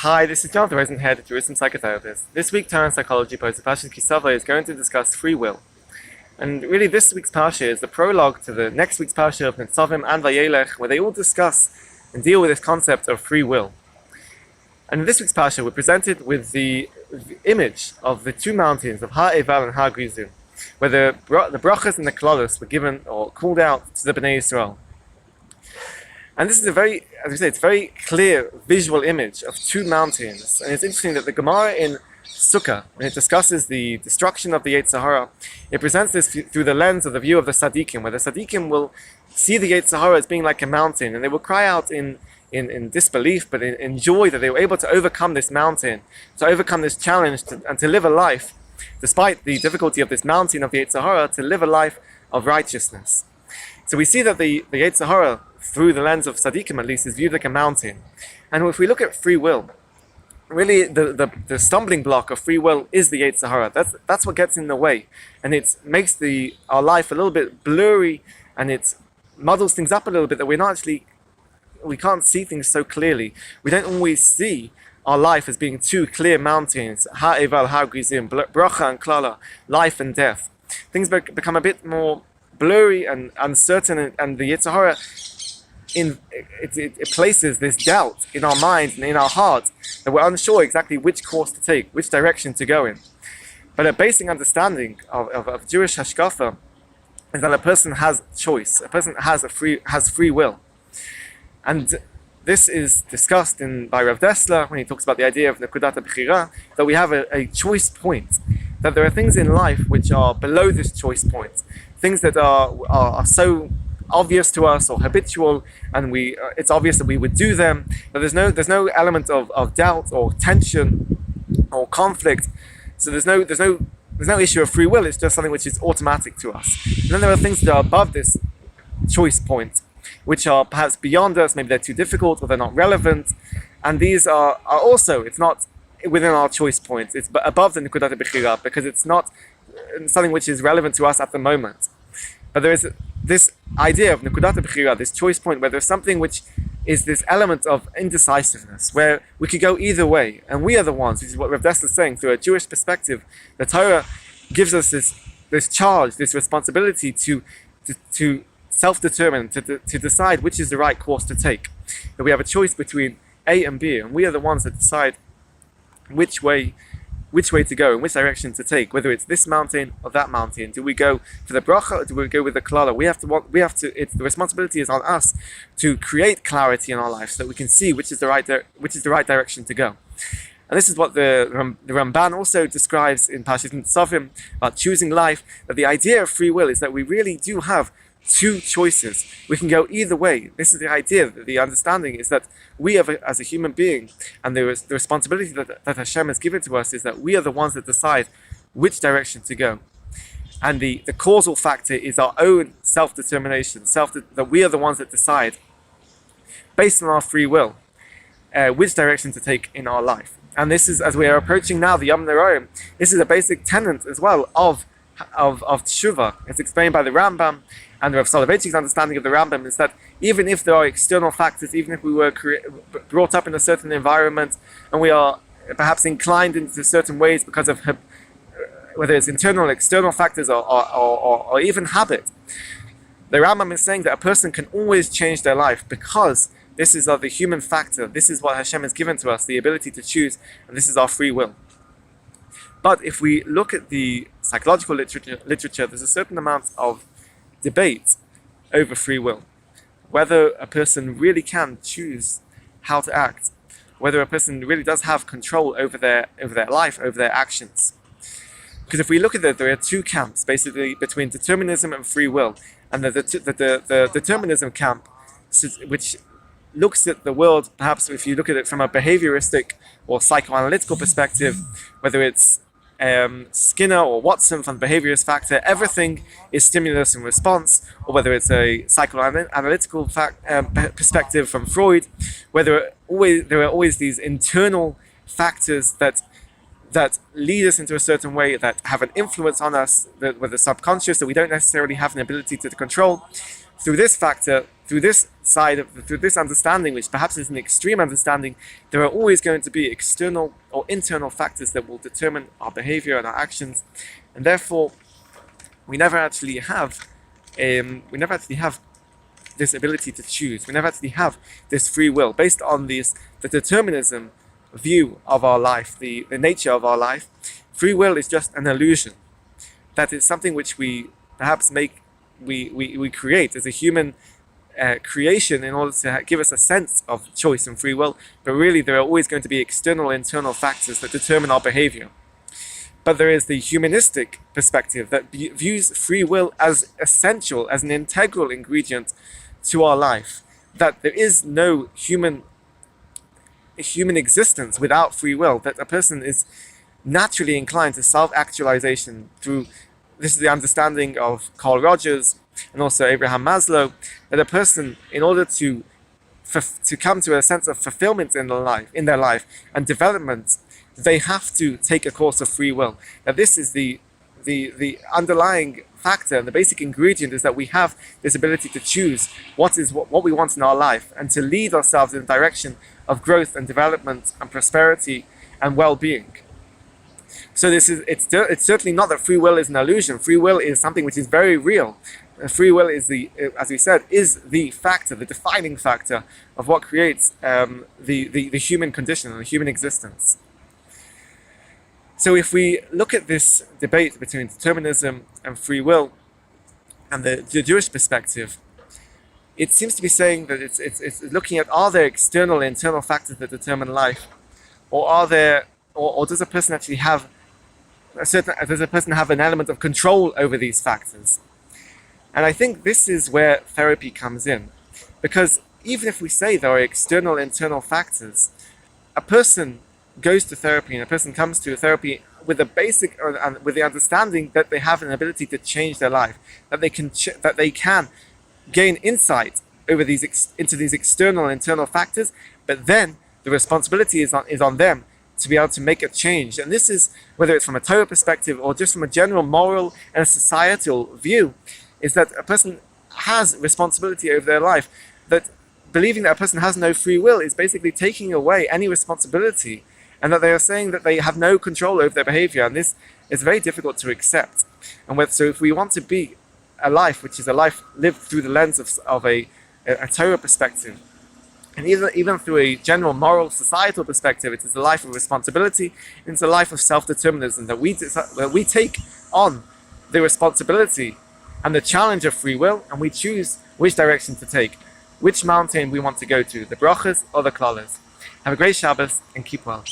Hi, this is Jonathan Rosenhead, Jerusalem psychotherapist. This week, Torah and Psychology post Passion Tavo is going to discuss free will. And really, this week's parsha is the prologue to the next week's parsha of Nitzavim and Vayelech, where they all discuss and deal with this concept of free will. And in this week's parsha, we're presented with the image of the two mountains of Har Eval and Har Grizim, where the brachas and the klolos were given or called out to the Bnei Yisrael. And this is a very, as we say, it's a very clear visual image of two mountains. And it's interesting that the Gemara in Sukkah, when it discusses the destruction of the Yetzer Hara, it presents this through the lens of the view of the Tzaddikim, where the Tzaddikim will see the Yetzer Hara as being like a mountain, and they will cry out in disbelief, but in joy that they were able to overcome this mountain, to overcome this challenge, and to live a life, despite the difficulty of this mountain of the Yetzer Hara, to live a life of righteousness. So we see that the Yetzer Hara, through the lens of Tzaddikim at least, is viewed like a mountain. And if we look at free will, really the stumbling block of free will is the Yetzer Hara. That's what gets in the way, and it makes our life a little bit blurry, and it muddles things up a little bit, that we can't see things so clearly. We don't always see our life as being two clear mountains, Har Eval, Har Grizim, bracha and klala, life and death. Things become a bit more blurry and uncertain, and the Yetzer Hara it places this doubt in our mind and in our heart that we're unsure exactly which course to take, which direction to go in. But a basic understanding of Jewish hashkafa is that a person has choice, a person has free will. And this is discussed by Rav Dessler when he talks about the idea of Nekudat HaBechira, that we have a choice point, that there are things in life which are below this choice point, things that are so obvious to us or habitual, and it's obvious that we would do them, but there's no element of doubt or tension or conflict. So there's no issue of free will. It's just something which is automatic to us. And then there are things that are above this choice point, which are perhaps beyond us. Maybe they're too difficult or they're not relevant, and these are also, it's not within our choice point. It's above the Nekudat HaBechira, because it's not something which is relevant to us at the moment. But there is this idea of Nekudat HaBechira, this choice point, where there's something which is this element of indecisiveness, where we could go either way, and we are the ones, which is what Rav Dessler is saying, through a Jewish perspective. The Torah gives us this charge, this responsibility to self-determine, to decide which is the right course to take. That we have a choice between A and B, and we are the ones that decide which way to go, in which direction to take, whether it's this mountain or that mountain. Do we go for the bracha or do we go with the klala? The responsibility is on us to create clarity in our life so that we can see which is the right direction to go. And this is what the Ramban also describes in Parshas Nitzavim about choosing life, that the idea of free will is that we really do have two choices. We can go either way. This is the idea, the understanding is that we as a human being, and the responsibility that Hashem has given to us, is that we are the ones that decide which direction to go. And the causal factor is our own self-determination, that we are the ones that decide, based on our free will, which direction to take in our life. And this is, as we are approaching now the Yom Neroim, this is a basic tenet as well of Teshuvah. It's explained by the Rambam, and Rav Soloveitchik's understanding of the Rambam is that even if there are external factors, even if we were brought up in a certain environment, and we are perhaps inclined into certain ways because of whether it's internal or external factors or even habit, the Rambam is saying that a person can always change their life, because this is the human factor. This is what Hashem has given to us, the ability to choose, and this is our free will. But if we look at the psychological literature, there's a certain amount of debate over free will, whether a person really can choose how to act, whether a person really does have control over their life, over their actions. Because if we look at it, there are two camps basically between determinism and free will, and the determinism camp, which looks at the world, perhaps if you look at it from a behavioristic or psychoanalytical perspective, whether it's Skinner or Watson from the behaviorist factor, everything is stimulus and response, or whether it's a psychoanalytical perspective from Freud, where there are always these internal factors that lead us into a certain way, that have an influence on us, with the subconscious, that we don't necessarily have an ability to control. Through this factor, through this side of through this understanding, which perhaps is an extreme understanding, there are always going to be external or internal factors that will determine our behavior and our actions, and therefore we never actually have this ability to choose. We never actually have this free will based on the determinism view of our life, the nature of our life. Free will is just an illusion. That is something which we perhaps we create as a human creation in order to give us a sense of choice and free will, but really there are always going to be external and internal factors that determine our behavior. But there is the humanistic perspective that views free will as essential, as an integral ingredient to our life, that there is no human existence without free will, that a person is naturally inclined to self-actualization through, this is the understanding of Carl Rogers and also Abraham Maslow, that a person, in order to come to a sense of fulfillment in their life and development, they have to take a course of free will. Now this is the underlying factor, and the basic ingredient is that we have this ability to choose what we want in our life and to lead ourselves in the direction of growth and development and prosperity and well-being. So it's certainly not that free will is an illusion. Free will is something which is very real. Free will is as we said, is the factor, the defining factor of what creates the human condition and the human existence. So if we look at this debate between determinism and free will and the Jewish perspective, it seems to be saying that it's looking at, are there external and internal factors that determine life, or does a person actually have an element of control over these factors? And I think this is where therapy comes in, because even if we say there are external and internal factors, a person goes to therapy and a person comes to therapy with with the understanding that they have an ability to change their life, that they can gain insight over into these external and internal factors, but then the responsibility is on them to be able to make a change. And this is, whether it's from a Torah perspective or just from a general moral and a societal view, is that a person has responsibility over their life. That believing that a person has no free will is basically taking away any responsibility, and that they are saying that they have no control over their behavior, and this is very difficult to accept. And so if we want to be a life which is a life lived through the lens of a Torah perspective, and even through a general moral societal perspective, it is a life of responsibility, and it's a life of self-determinism, that we take on the responsibility and the challenge of free will, and we choose which direction to take, which mountain we want to go to, the brachas or the klalas. Have a great Shabbos and keep well.